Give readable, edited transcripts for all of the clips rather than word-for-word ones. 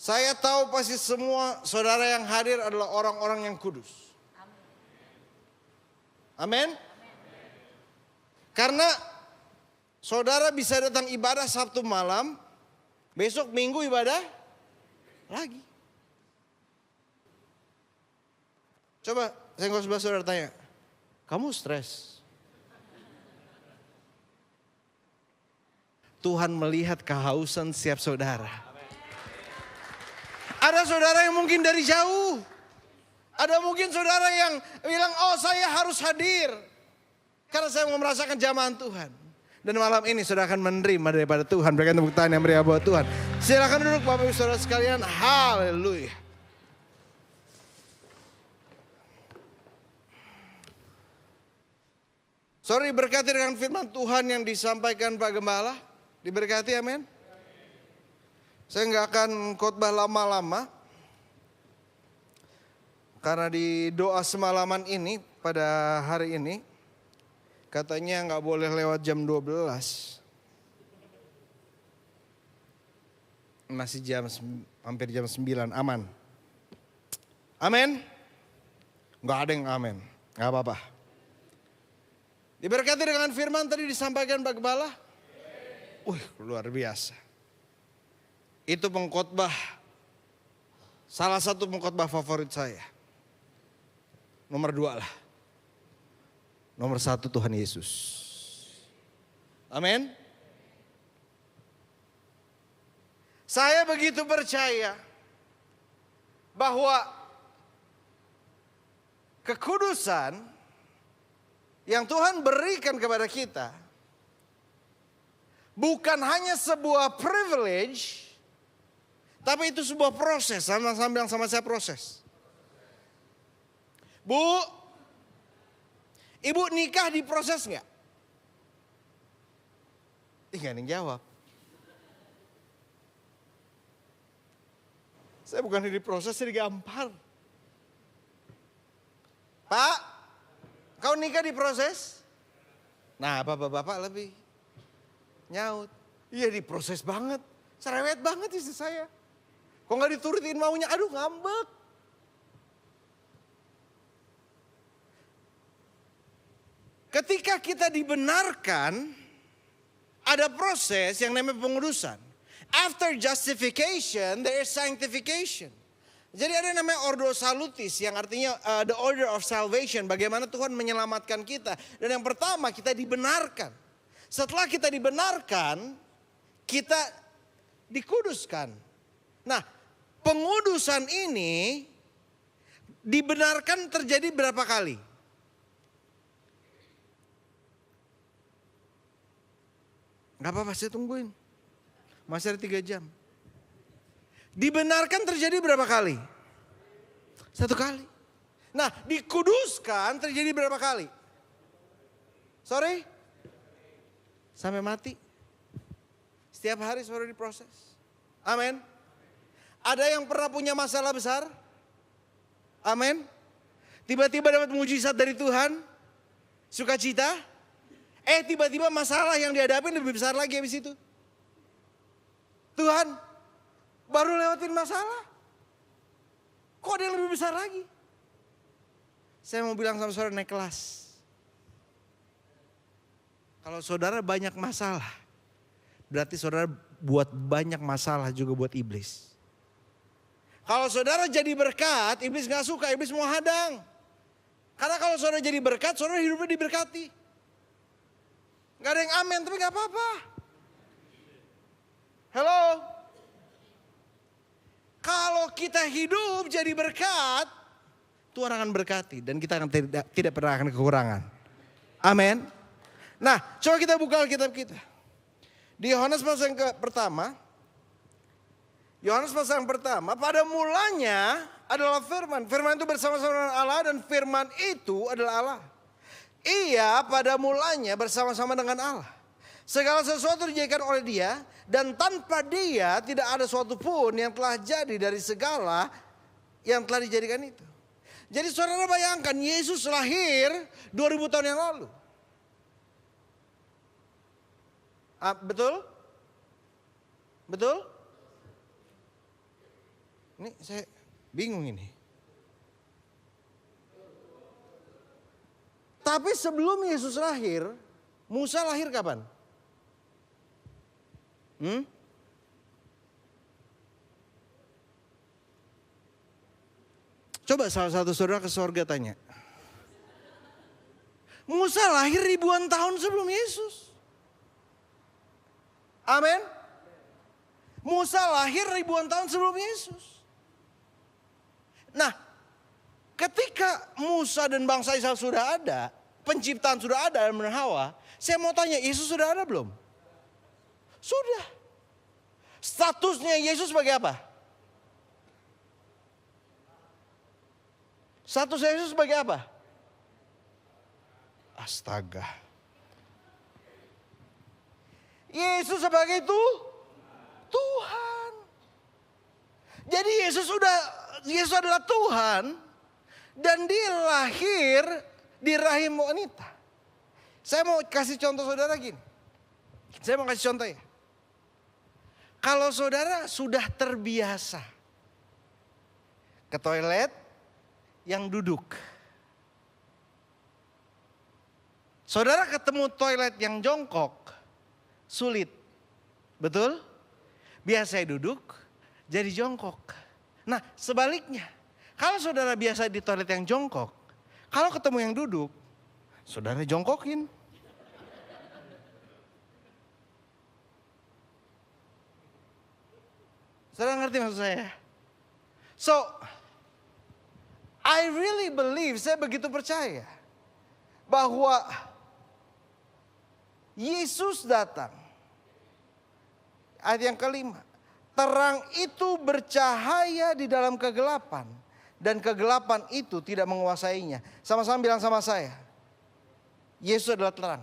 Saya tahu pasti semua saudara yang hadir adalah orang-orang yang kudus. Amin. Karena saudara bisa datang ibadah Sabtu malam, besok Minggu ibadah lagi. Coba saya nggak sebelah saudara tanya, kamu stres? Tuhan melihat kehausan setiap saudara. Ada saudara yang mungkin dari jauh. Ada mungkin saudara yang bilang, oh saya harus hadir. Karena saya mau merasakan jamahan Tuhan. Dan malam ini saudara akan menerima daripada Tuhan. Berikan tepuk tangan yang meriah buat Tuhan. Silakan duduk Bapak Ibu Saudara sekalian. Haleluya. Saudara diberkati dengan firman Tuhan yang disampaikan Pak Gembala. Diberkati, amin. Saya nggak akan khotbah lama-lama. Karena di doa semalaman ini, pada hari ini, katanya nggak boleh lewat jam 12. Masih hampir jam 9, aman. Amin. Nggak ada yang amin, nggak apa-apa. Diberkati dengan firman tadi disampaikan Pak Gembala. Luar biasa. Itu pengkhotbah, salah satu pengkhotbah favorit saya. Nomor 2 lah. Nomor 1 Tuhan Yesus. Amin. Saya begitu percaya bahwa kekudusan yang Tuhan berikan kepada kita bukan hanya sebuah privilege, tapi itu sebuah proses. Sama-sama bilang sama saya proses. Bu, ibu nikah diproses nggak? Nggak ada yang jawab. Saya bukan diproses, saya digampar. Pak, kau nikah diproses? Nah, bapak-bapak lebih nyaut. Iya diproses banget, cerewet banget istri saya. Kok nggak diturutin maunya, aduh ngambek. Ketika kita dibenarkan, ada proses yang namanya pengudusan. After justification, there is sanctification. Jadi ada yang namanya ordo salutis, yang artinya the order of salvation. Bagaimana Tuhan menyelamatkan kita. Dan yang pertama, kita dibenarkan. Setelah kita dibenarkan, kita dikuduskan. Nah, pengudusan ini dibenarkan terjadi berapa kali? Gak apa-apa, saya tungguin. Masih ada 3 jam. Dibenarkan terjadi berapa kali? 1 kali. Nah, dikuduskan terjadi berapa kali? Sorry? Sampai mati. Setiap hari saudara diproses. Amin. Ada yang pernah punya masalah besar? Amin. Tiba-tiba dapat mujizat dari Tuhan? Sukacita? Tiba-tiba masalah yang dihadapi lebih besar lagi habis itu. Tuhan, baru lewatin masalah. Kok ada yang lebih besar lagi? Saya mau bilang sama saudara, naik kelas. Kalau saudara banyak masalah, berarti saudara buat banyak masalah juga buat iblis. Kalau saudara jadi berkat, iblis gak suka, iblis mau hadang. Karena kalau saudara jadi berkat, saudara hidupnya diberkati. Gak ada yang amin, tapi gak apa-apa. Hello? Kalau kita hidup jadi berkat, Tuhan akan berkati. Dan kita akan tidak pernah akan kekurangan. Amin. Nah, coba kita buka Alkitab kita. Di Yohanes pasal yang pertama. Yohanes pasal yang pertama, pada mulanya adalah firman. Firman itu bersama-sama dengan Allah dan firman itu adalah Allah. Ia pada mulanya bersama-sama dengan Allah. Segala sesuatu dijadikan oleh Dia, dan tanpa Dia tidak ada suatu pun yang telah jadi dari segala yang telah dijadikan itu. Jadi saudara bayangkan, Yesus lahir 2000 tahun yang lalu. Betul? Betul? Ini saya bingung ini. Tapi sebelum Yesus lahir, Musa lahir kapan? Coba salah satu saudara ke surga tanya. Musa lahir ribuan tahun sebelum Yesus. Amin. Musa lahir ribuan tahun sebelum Yesus. Nah, ketika Musa dan bangsa Israel sudah ada, penciptaan sudah ada Adam dan Hawa, saya mau tanya, Yesus sudah ada belum? Sudah. Statusnya Yesus sebagai apa? Status Yesus sebagai apa? Astaga. Yesus sebagai itu Tuhan. Jadi Yesus adalah Tuhan dan dia lahir di rahim wanita. Saya mau kasih contoh saudara gini. Saya mau kasih contoh ya. Kalau saudara sudah terbiasa ke toilet yang duduk. Saudara ketemu toilet yang jongkok, sulit. Betul? Biasa duduk, jadi jongkok. Nah sebaliknya, kalau saudara biasa di toilet yang jongkok, kalau ketemu yang duduk, saudara jongkokin. Saudara ngerti maksud saya? So, I really believe, saya begitu percaya bahwa Yesus datang. Ayat yang kelima, terang itu bercahaya di dalam kegelapan dan kegelapan itu tidak menguasainya. Sama-sama bilang sama saya, Yesus adalah terang.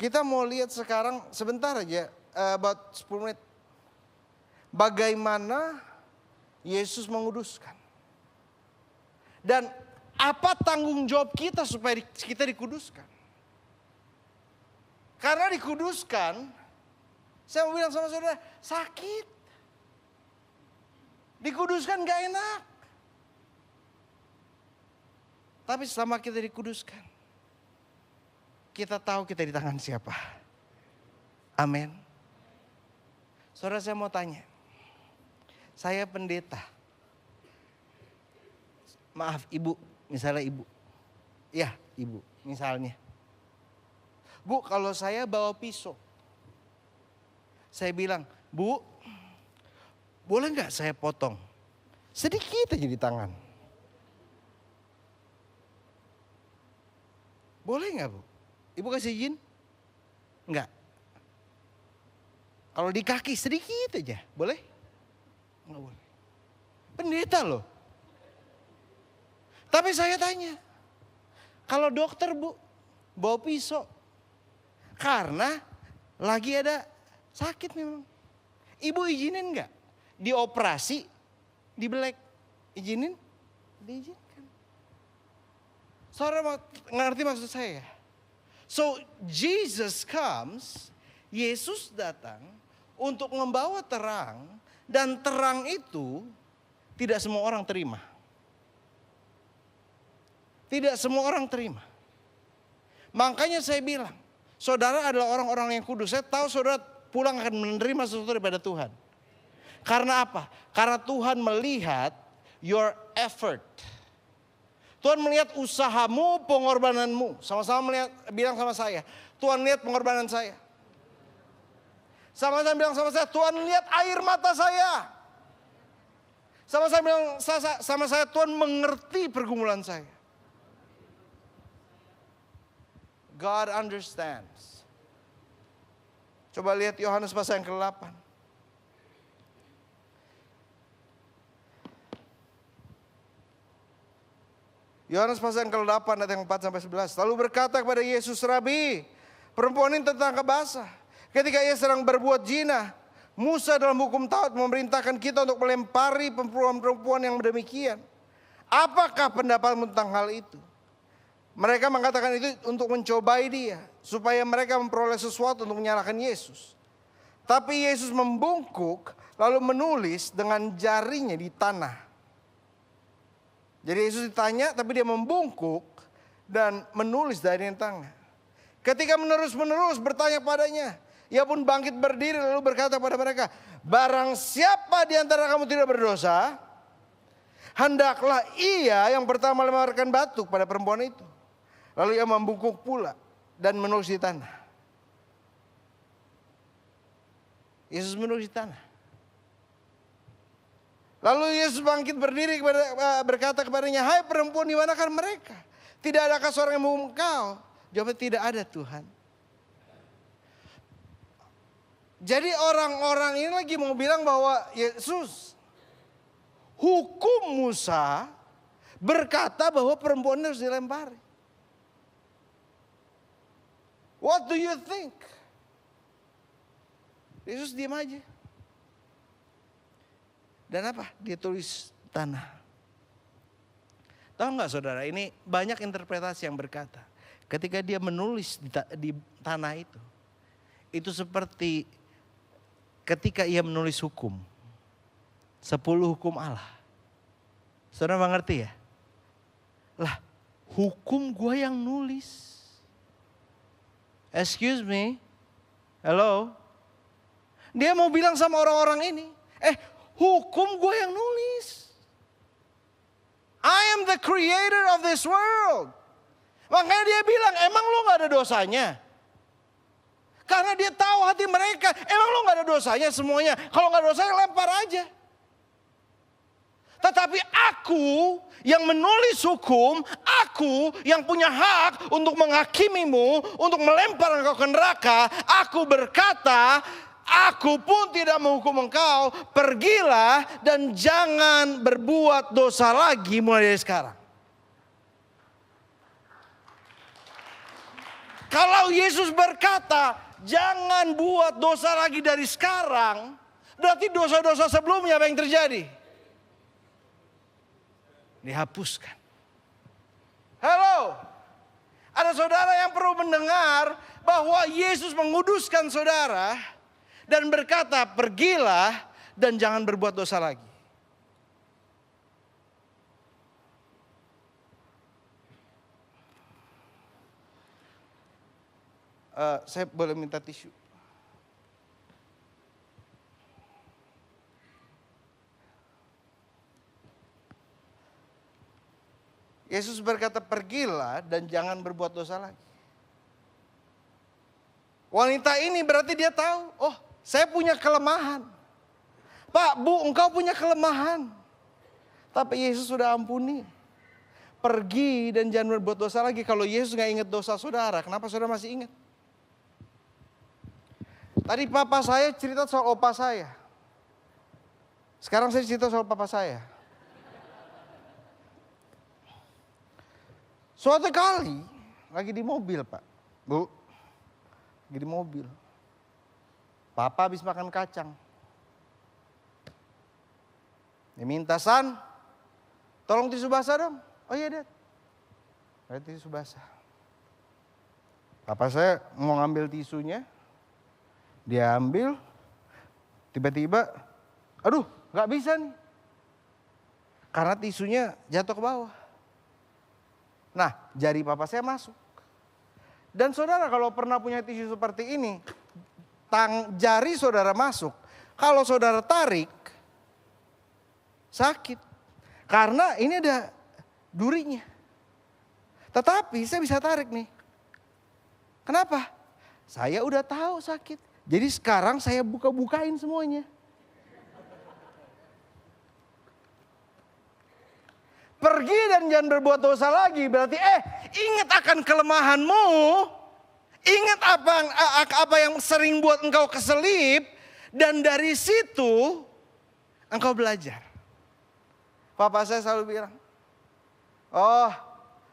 Kita mau lihat sekarang sebentar aja, about 10 menit. Bagaimana Yesus menguduskan. Dan apa tanggung jawab kita supaya kita dikuduskan. Karena dikuduskan, saya mau bilang sama saudara, sakit. Dikuduskan gak enak. Tapi selama kita dikuduskan, kita tahu kita di tangan siapa. Amin. Saudara, saya mau tanya. Saya pendeta. Maaf ibu, misalnya ibu. Ya ibu, misalnya. Bu, kalau saya bawa pisau. Saya bilang, Bu, boleh gak saya potong? Sedikit aja di tangan. Boleh gak Bu? Ibu kasih izin? Enggak. Kalau di kaki sedikit aja, boleh? Enggak boleh. Pendeta loh. Tapi saya tanya, kalau dokter Bu, bawa pisau. Karena lagi ada sakit memang. Ibu izinin enggak? Dioperasi, dibelek. Izinin? Diizinkan. Saudara ngerti maksud saya? So Jesus comes, Yesus datang untuk membawa terang dan terang itu tidak semua orang terima. Tidak semua orang terima. Makanya saya bilang, saudara adalah orang-orang yang kudus. Saya tahu saudara pulang akan menerima sesuatu daripada Tuhan. Karena apa? Karena Tuhan melihat your effort. Tuhan melihat usahamu, pengorbananmu. Sama-sama bilang sama saya, Tuhan lihat pengorbanan saya. Sama-sama bilang sama saya, Tuhan lihat air mata saya. Sama-sama bilang sama saya, Tuhan mengerti pergumulan saya. God understands. Coba lihat Yohanes pasal yang ke-8. Yohanes pasal yang ke-8 ayat yang 4 sampai 11. Lalu berkata kepada Yesus, Rabi, perempuan ini tetangga basah. Ketika ia sedang berbuat zina, Musa dalam hukum Taurat memerintahkan kita untuk melempari perempuan yang demikian. Apakah pendapatmu tentang hal itu? Mereka mengatakan itu untuk mencobai dia, supaya mereka memperoleh sesuatu untuk menyalahkan Yesus. Tapi Yesus membungkuk lalu menulis dengan jarinya di tanah. Jadi Yesus ditanya tapi dia membungkuk dan menulis dari tangan. Ketika menerus-menerus bertanya padanya, ia pun bangkit berdiri lalu berkata kepada mereka, barang siapa di antara kamu tidak berdosa, hendaklah ia yang pertama melemparkan batu pada perempuan itu. Lalu ia membungkuk pula dan menulis di tanah. Yesus menulis di tanah. Lalu Yesus bangkit berdiri berkata kepadanya, hai perempuan, di manakah mereka? Tidak adakah seorang yang menghukum engkau? Jawabnya, tidak ada Tuhan. Jadi orang-orang ini lagi mau bilang bahwa Yesus, hukum Musa berkata bahwa perempuan harus dilempari. What do you think? Yesus diam aja. Dan apa? Dia tulis tanah. Tahu nggak saudara, ini banyak interpretasi yang berkata, ketika dia menulis di tanah itu seperti ketika ia menulis hukum. 10 hukum Allah. Saudara mengerti ya? Lah, hukum gua yang nulis. Excuse me. Hello. Dia mau bilang sama orang-orang ini, hukum gue yang nulis. I am the creator of this world. Makanya dia bilang, emang lo gak ada dosanya? Karena dia tahu hati mereka, emang lo gak ada dosanya semuanya? Kalau gak ada dosanya lempar aja. Tetapi aku yang menulis hukum, aku yang punya hak untuk menghakimimu, untuk melempar engkau ke neraka. Aku berkata, aku pun tidak menghukum engkau, pergilah dan jangan berbuat dosa lagi mulai dari sekarang. Kalau Yesus berkata, jangan buat dosa lagi dari sekarang, berarti dosa-dosa sebelumnya apa yang terjadi? Dihapuskan. Halo, ada saudara yang perlu mendengar bahwa Yesus menguduskan saudara dan berkata, pergilah dan jangan berbuat dosa lagi. Saya boleh minta tisu? Yesus berkata, pergilah dan jangan berbuat dosa lagi. Wanita ini berarti dia tahu, oh saya punya kelemahan. Pak, Bu, engkau punya kelemahan. Tapi Yesus sudah ampuni. Pergi dan jangan berbuat dosa lagi. Kalau Yesus gak ingat dosa saudara, kenapa saudara masih ingat? Tadi papa saya cerita soal opa saya. Sekarang saya cerita soal papa saya. Suatu kali lagi di mobil, Pak. Bu, lagi di mobil. Papa habis makan kacang. Dia minta, San, tolong tisu basah dong. Oh iya, Dad. Ada tisu basah. Papa saya mau ngambil tisunya. Dia ambil. Tiba-tiba, aduh gak bisa nih. Karena tisunya jatuh ke bawah. Nah, jari papa saya masuk. Dan saudara kalau pernah punya tisu seperti ini, jari saudara masuk. Kalau saudara tarik, sakit. Karena ini ada durinya. Tetapi saya bisa tarik nih. Kenapa? Saya udah tahu sakit. Jadi sekarang saya buka-bukain semuanya. Pergi dan jangan berbuat dosa lagi. Berarti ingat akan kelemahanmu. Ingat apa yang sering buat engkau keselip. Dan dari situ engkau belajar. Papa saya selalu bilang, oh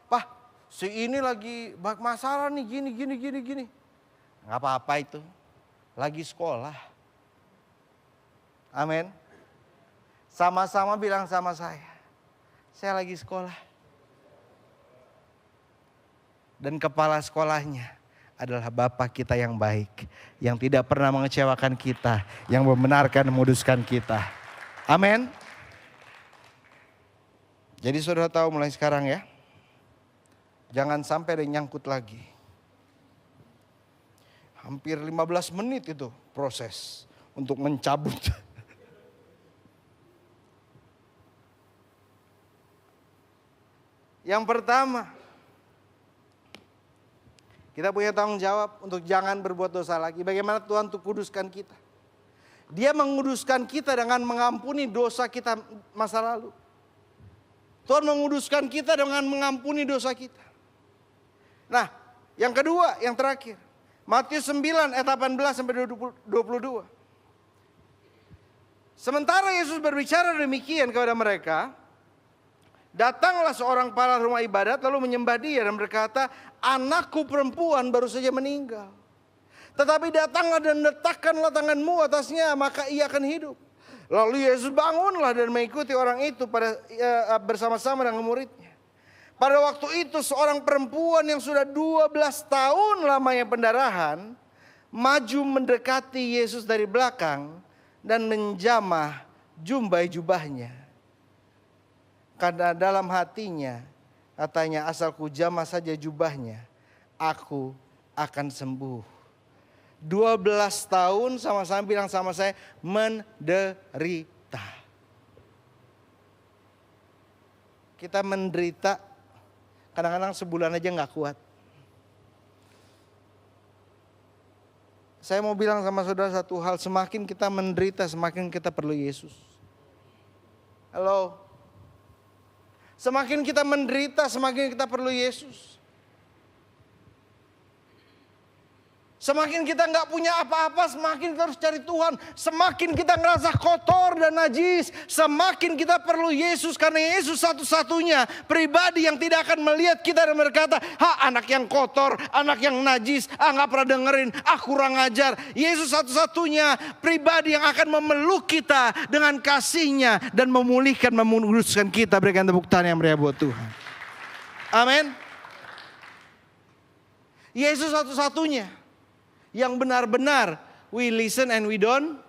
Pak, si ini lagi banyak masalah nih gini. Gak apa-apa itu. Lagi sekolah. Amin. Sama-sama bilang sama saya lagi sekolah. Dan kepala sekolahnya adalah Bapa kita yang baik, yang tidak pernah mengecewakan kita, yang membenarkan dan menguduskan kita. Amin. Jadi saudara tahu mulai sekarang ya, jangan sampai ada yang nyangkut lagi. Hampir 15 menit itu proses untuk mencabut. Yang pertama, kita punya tanggung jawab untuk jangan berbuat dosa lagi. Bagaimana Tuhan untuk kuduskan kita? Dia menguduskan kita dengan mengampuni dosa kita masa lalu. Tuhan menguduskan kita dengan mengampuni dosa kita. Nah, yang kedua, yang terakhir. Matius 9 ayat 18 sampai 22. Sementara Yesus berbicara demikian kepada mereka, datanglah seorang kepala rumah ibadat lalu menyembah dia dan berkata, anakku perempuan baru saja meninggal. Tetapi datanglah dan letakkanlah tanganmu atasnya, maka ia akan hidup. Lalu Yesus bangunlah dan mengikuti orang itu bersama-sama dengan muridnya. Pada waktu itu seorang perempuan yang sudah 12 tahun lamanya pendarahan, maju mendekati Yesus dari belakang dan menjamah jumbai jubahnya. Karena dalam hatinya katanya, asal ku jamah saja jubahnya, aku akan sembuh. 12 tahun sama-sama bilang sama saya, menderita. Kita menderita kadang-kadang sebulan aja gak kuat. Saya mau bilang sama saudara satu hal, semakin kita menderita semakin kita perlu Yesus. Halo. Semakin kita menderita semakin kita perlu Yesus. Semakin kita gak punya apa-apa, semakin kita harus cari Tuhan. Semakin kita ngerasa kotor dan najis, semakin kita perlu Yesus. Karena Yesus satu-satunya pribadi yang tidak akan melihat kita dan berkata, anak yang kotor, anak yang najis, gak pernah dengerin, kurang ajar. Yesus satu-satunya pribadi yang akan memeluk kita dengan kasih-Nya dan memulihkan, memuduskan kita. Berikan tepuk tangan yang meriah buat Tuhan. Amin. Yesus satu-satunya yang benar-benar we listen and we don't.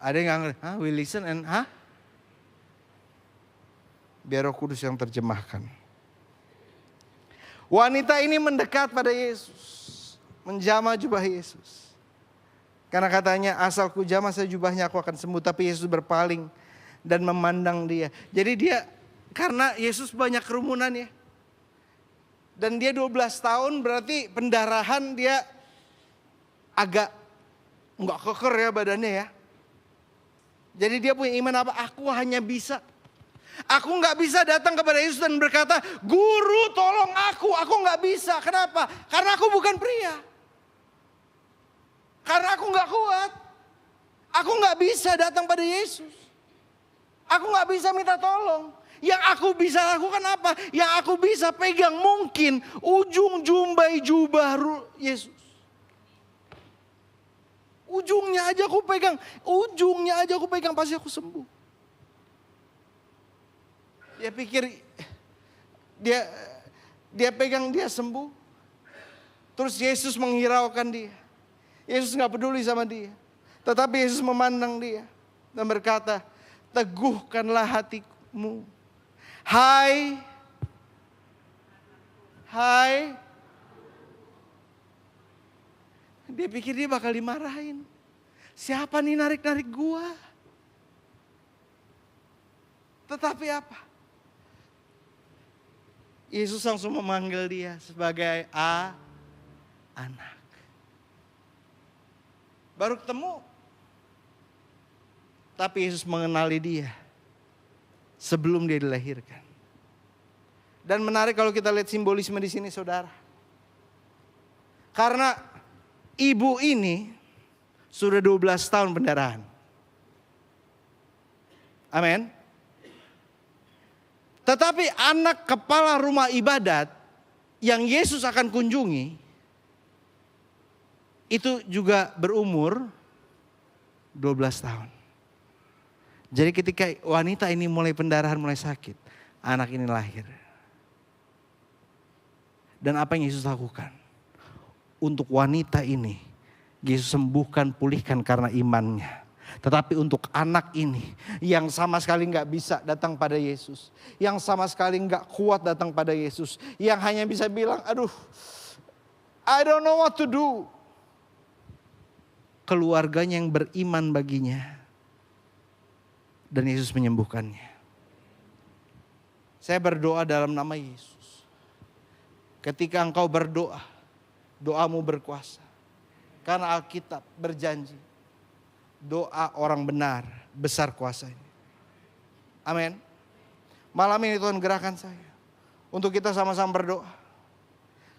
Ada yang nggak ngerti? We listen and Biar Roh Kudus yang terjemahkan. Wanita ini mendekat pada Yesus, menjamah jubah Yesus. Karena katanya, asal ku jamah saja jubahnya aku akan sembuh. Tapi Yesus berpaling dan memandang dia. Jadi dia, karena Yesus banyak kerumunan ya. Dan dia 12 tahun berarti pendarahan dia agak nggak keker ya badannya ya. Jadi dia punya iman apa? Aku hanya bisa. Aku nggak bisa datang kepada Yesus dan berkata, Guru tolong aku nggak bisa. Kenapa? Karena aku bukan pria. Karena aku nggak kuat. Aku nggak bisa datang pada Yesus. Aku nggak bisa minta tolong. Yang aku bisa lakukan apa? Yang aku bisa pegang mungkin ujung jumbai jubah Yesus. Ujungnya aja aku pegang, pasti aku sembuh. Dia pikir dia pegang, dia sembuh. Terus Yesus menghiraukan dia. Yesus gak peduli sama dia. Tetapi Yesus memandang dia dan berkata, teguhkanlah hatimu. Hai. Dia pikir dia bakal dimarahin. Siapa nih narik-narik gua? Tetapi apa? Yesus langsung memanggil dia sebagai anak. Baru ketemu. Tapi Yesus mengenali dia sebelum dia dilahirkan. Dan menarik kalau kita lihat simbolisme di sini saudara. Karena ibu ini sudah 12 tahun pendarahan. Amin. Tetapi anak kepala rumah ibadat yang Yesus akan kunjungi itu juga berumur 12 tahun. Jadi ketika wanita ini mulai pendarahan, mulai sakit, anak ini lahir. Dan apa yang Yesus lakukan? Untuk wanita ini, Yesus sembuhkan, pulihkan karena imannya. Tetapi untuk anak ini yang sama sekali gak bisa datang pada Yesus. Yang sama sekali gak kuat datang pada Yesus. Yang hanya bisa bilang, aduh, I don't know what to do. Keluarganya yang beriman baginya. Dan Yesus menyembuhkannya. Saya berdoa dalam nama Yesus. Ketika engkau berdoa, doamu berkuasa. Karena Alkitab berjanji. Doa orang benar besar kuasanya. Amin. Malam ini Tuhan gerakan saya. Untuk kita sama-sama berdoa.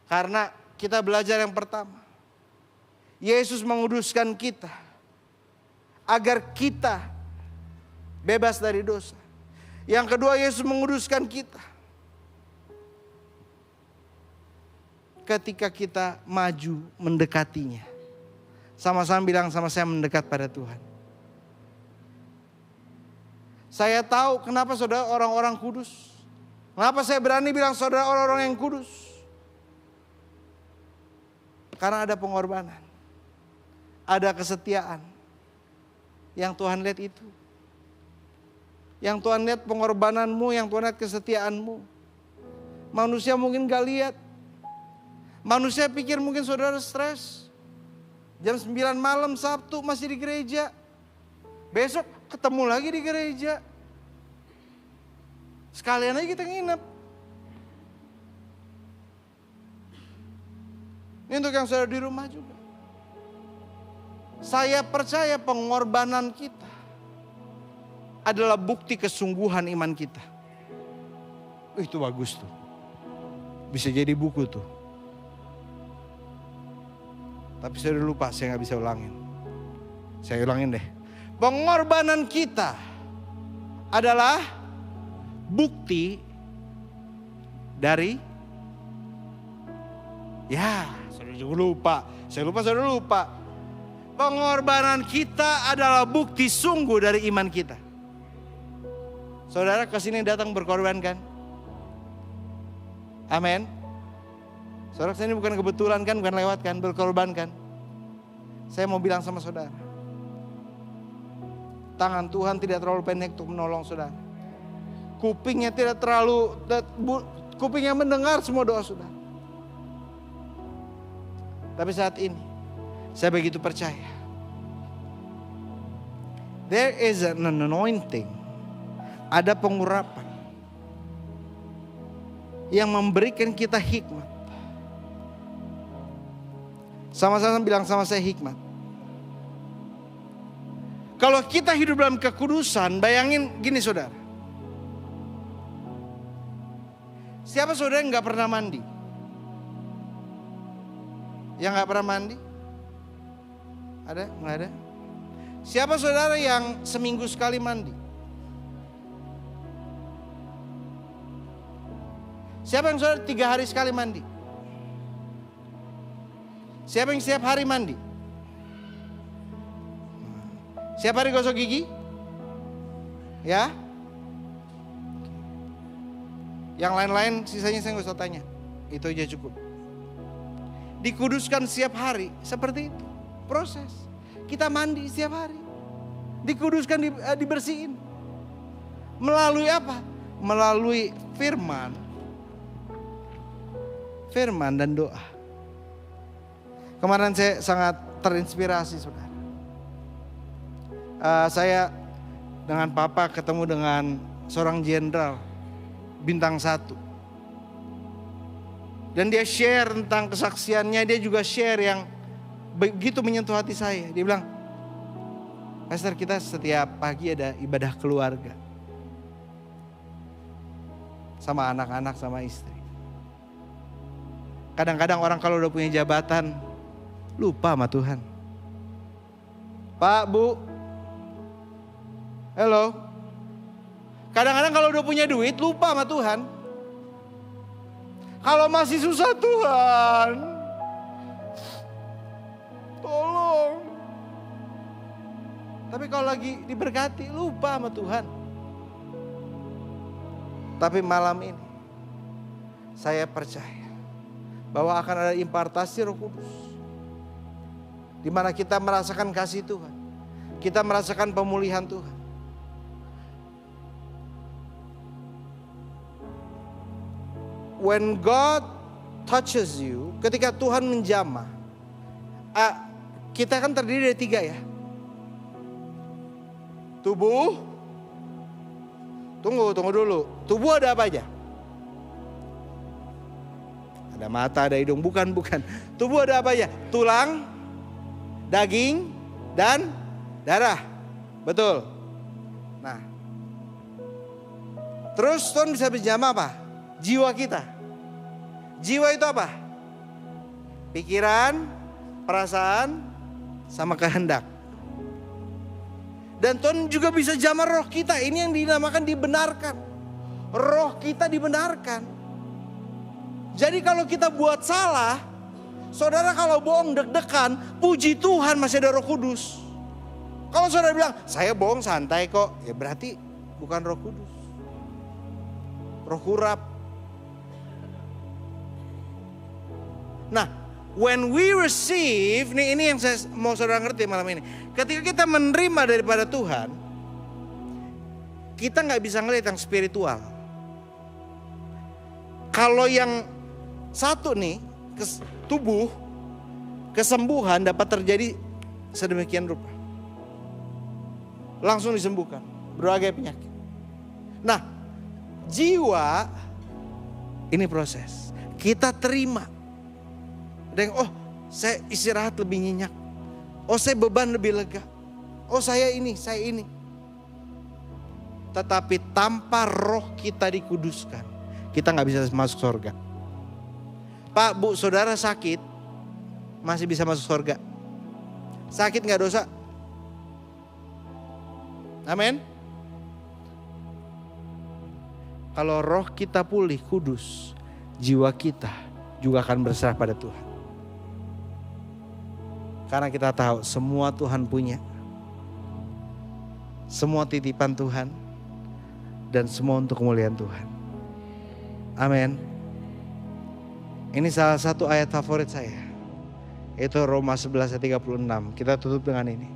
Karena kita belajar yang pertama. Yesus menguduskan kita. Agar kita bebas dari dosa. Yang kedua, Yesus menguduskan kita. Ketika kita maju mendekatinya. Sama-sama bilang sama saya mendekat pada Tuhan. Saya tahu kenapa saudara orang-orang kudus. Kenapa saya berani bilang saudara orang-orang yang kudus. Karena ada pengorbanan. Ada kesetiaan. Yang Tuhan lihat itu. Yang Tuhan lihat pengorbananmu, yang Tuhan lihat kesetiaanmu. Manusia mungkin gak lihat. Manusia pikir mungkin saudara stres. Jam 9 malam Sabtu masih di gereja. Besok ketemu lagi di gereja. Sekalian aja kita nginep. Ini untuk yang saudara di rumah juga. Saya percaya pengorbanan kita adalah bukti kesungguhan iman kita. Itu bagus tuh. Bisa jadi buku tuh. Tapi saya udah lupa, saya gak bisa ulangin. Saya ulangin deh. Pengorbanan kita adalah bukti dari, ya saudara juga lupa. Saya lupa, saudara lupa. Pengorbanan kita adalah bukti sungguh dari iman kita. Saudara kesini datang berkorban kan? Amin. Saudara kesini bukan kebetulan kan, bukan lewat kan, berkorban kan. Saya mau bilang sama saudara. Tangan Tuhan tidak terlalu pendek untuk menolong saudara. Kupingnya tidak terlalu, kupingnya mendengar semua doa saudara. Tapi saat ini, saya begitu percaya. There is an anointing. Ada pengurapan. Yang memberikan kita hikmat. Sama-sama bilang sama saya hikmat. Kalau kita hidup dalam kekudusan, bayangin gini saudara. Siapa saudara yang gak pernah mandi? Yang gak pernah mandi? Ada? Nggak ada? Siapa saudara yang seminggu sekali mandi? Siapa yang saudara 3 hari sekali mandi? Siapa yang setiap hari mandi? Setiap hari gosok gigi? Ya? Yang lain-lain sisanya saya gak usah tanya. Itu aja cukup. Dikuduskan setiap hari seperti itu. Proses. Kita mandi setiap hari. Dikuduskan, dibersihin. Melalui apa? Melalui firman. Firman dan doa. Kemarin saya sangat terinspirasi saudara. Saya dengan papa ketemu dengan seorang jenderal bintang 1. Dan dia share tentang kesaksiannya, dia juga share yang begitu menyentuh hati saya. Dia bilang, Pastor, kita setiap pagi ada ibadah keluarga. Sama anak-anak, sama istri. Kadang-kadang orang kalau udah punya jabatan, lupa sama Tuhan. Pak, Bu. Halo. Kadang-kadang kalau udah punya duit, lupa sama Tuhan. Kalau masih susah, Tuhan, tolong. Tapi kalau lagi diberkati, lupa sama Tuhan. Tapi malam ini, saya percaya bahwa akan ada impartasi Roh Kudus. Di mana kita merasakan kasih Tuhan. Kita merasakan pemulihan Tuhan. When God touches you, ketika Tuhan menjamah, kita kan terdiri dari 3 ya. Tubuh, tunggu dulu. Tubuh ada apa aja? Ada mata, ada hidung, bukan. Tubuh ada apa aja? Tulang, daging, dan darah. Betul. Nah, terus Tuhan bisa menjamah apa? Jiwa kita. Jiwa itu apa? Pikiran, perasaan, sama kehendak. Dan Tuhan juga bisa jamah roh kita. Ini yang dinamakan dibenarkan. Roh kita dibenarkan. Jadi kalau kita buat salah, saudara kalau bohong deg-degan, puji Tuhan masih ada Roh Kudus. Kalau saudara bilang, saya bohong santai kok, ya berarti bukan Roh Kudus. Roh kurap. Nah, when we receive, ini yang saya mau saudara ngerti malam ini. Ketika kita menerima daripada Tuhan, kita gak bisa ngelihat yang spiritual. Kalau yang satu nih, tubuh, kesembuhan dapat terjadi sedemikian rupa. Langsung disembuhkan, berbagai penyakit. Nah, jiwa, ini proses. Kita terima. Dan saya istirahat lebih nyenyak. Saya beban lebih lega. Saya ini. Tetapi tanpa roh kita dikuduskan, kita gak bisa masuk surga. Pak, Bu, saudara sakit, masih bisa masuk surga. Sakit gak dosa? Amin. Kalau roh kita pulih, kudus, jiwa kita juga akan berserah pada Tuhan. Karena kita tahu semua Tuhan punya. Semua titipan Tuhan. Dan semua untuk kemuliaan Tuhan. Amin. Ini salah satu ayat favorit saya. Itu Roma 11 ayat 36. Kita tutup dengan ini.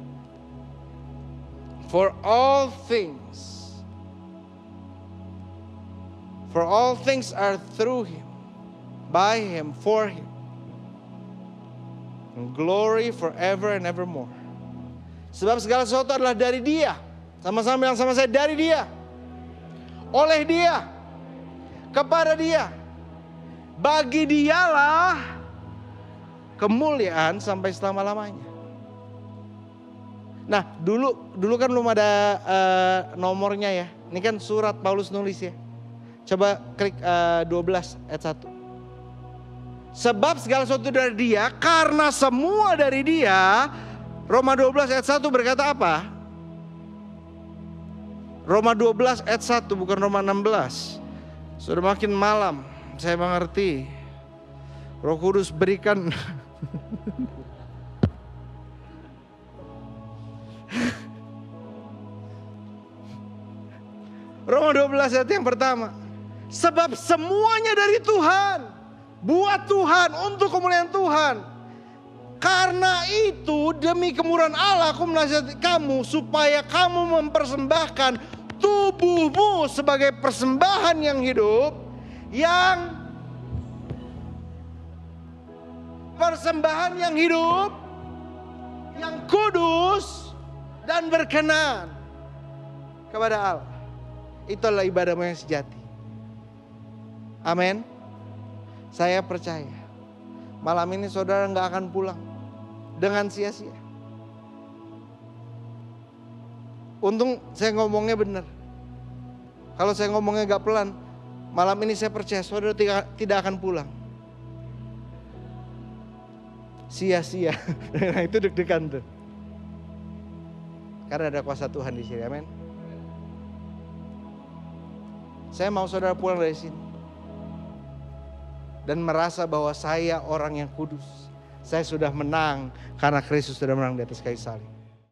For all things are through Him, by Him, for Him. And glory forever and evermore. Sebab segala sesuatu adalah dari Dia. Sama-sama bilang sama saya, dari Dia. Oleh Dia. Kepada Dia. Bagi Dialah kemuliaan sampai selama-lamanya. Nah, dulu kan belum ada nomornya ya. Ini kan surat Paulus nulis ya. Coba klik 12 ayat 1. Sebab segala sesuatu dari Dia, karena semua dari Dia. Roma 12 ayat 1 berkata apa? Roma 12 ayat 1 bukan Roma 16. Sudah makin malam. Saya mengerti. Roh Kudus berikan Roma 12 ayat yang pertama. Sebab semuanya dari Tuhan, buat Tuhan, untuk kemuliaan Tuhan. Karena itu demi kemurahan Allah aku menasihati kamu supaya kamu mempersembahkan tubuhmu sebagai persembahan yang hidup. Persembahan yang hidup, yang kudus dan berkenan kepada Allah. Itulah ibadahmu yang sejati. Amin. Saya percaya malam ini saudara gak akan pulang dengan sia-sia. Untung saya ngomongnya benar. Kalau saya ngomongnya gak pelan, malam ini saya percaya saudara tidak akan pulang sia-sia. Nah, itu deg-degan tuh. Karena ada kuasa Tuhan di sini. Amin. Saya mau saudara pulang dari sini dan merasa bahwa saya orang yang kudus. Saya sudah menang karena Kristus sudah menang di atas kayu salib.